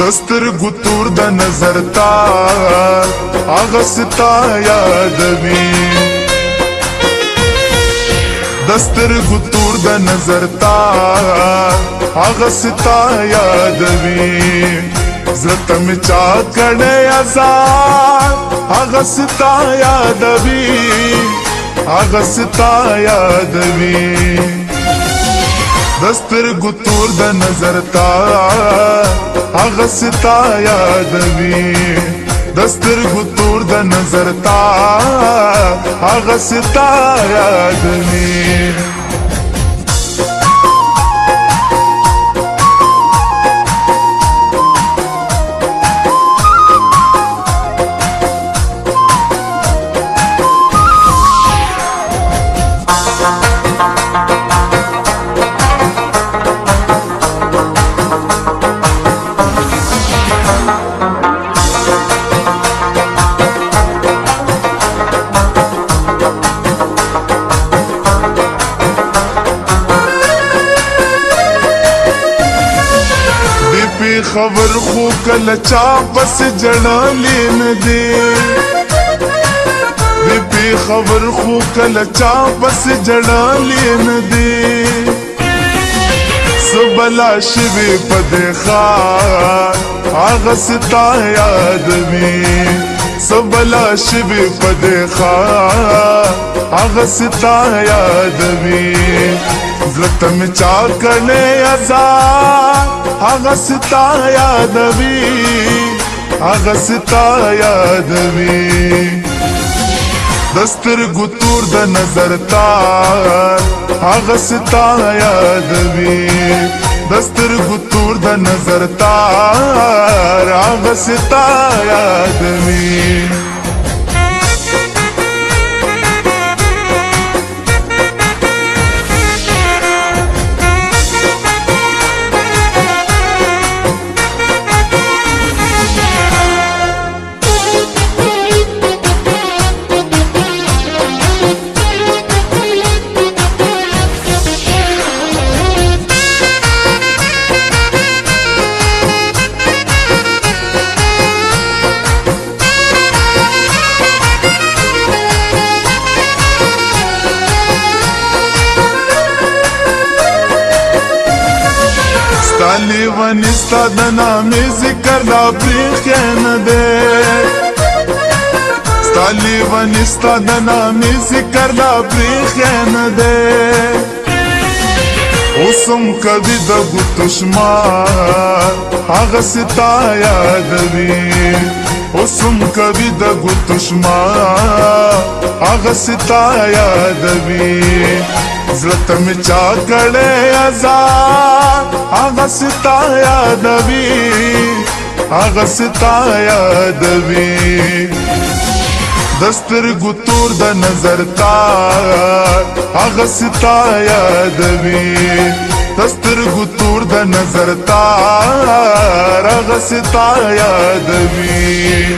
دستر گتور د نظر تار اغستا یادوي دستر گتور د نظر تار اغستا یادوي زړه مې چا کړې آزاد اغستا یادوي دستر گتور د نظر تار اغستا یادوي دستر گتور د نظر تار اغستا یادوي خبر خو کله چا پس جړلې نه دی بي خبر خو کله چا پس جړلې نه دی سبلا شوي پد خار اغستا یادوي سبلا شوي پد خار اغستا یادوي زړه مې چا کړې آزاد اغستا یادوي دستر گتور د نظر تار اغستا یادوي دستر گتور د نظر تار اغستا یادوي لیوانی ستا د نامې ذکر لا پرېښی نه دی ستا لیوانی ستا د نامې ذکر لا پرېښی نه دی اوس هم کوي د ګوتو شمار هغسې تا یادوي اوس هم کوي د ګوتو شمار هغسې تا یادوي زړه مې چا کړې آزاد اغستا یادوي دستر گتور د نظر تار اغستا یادوي دستر گتور د نظر تار اغستا یادوي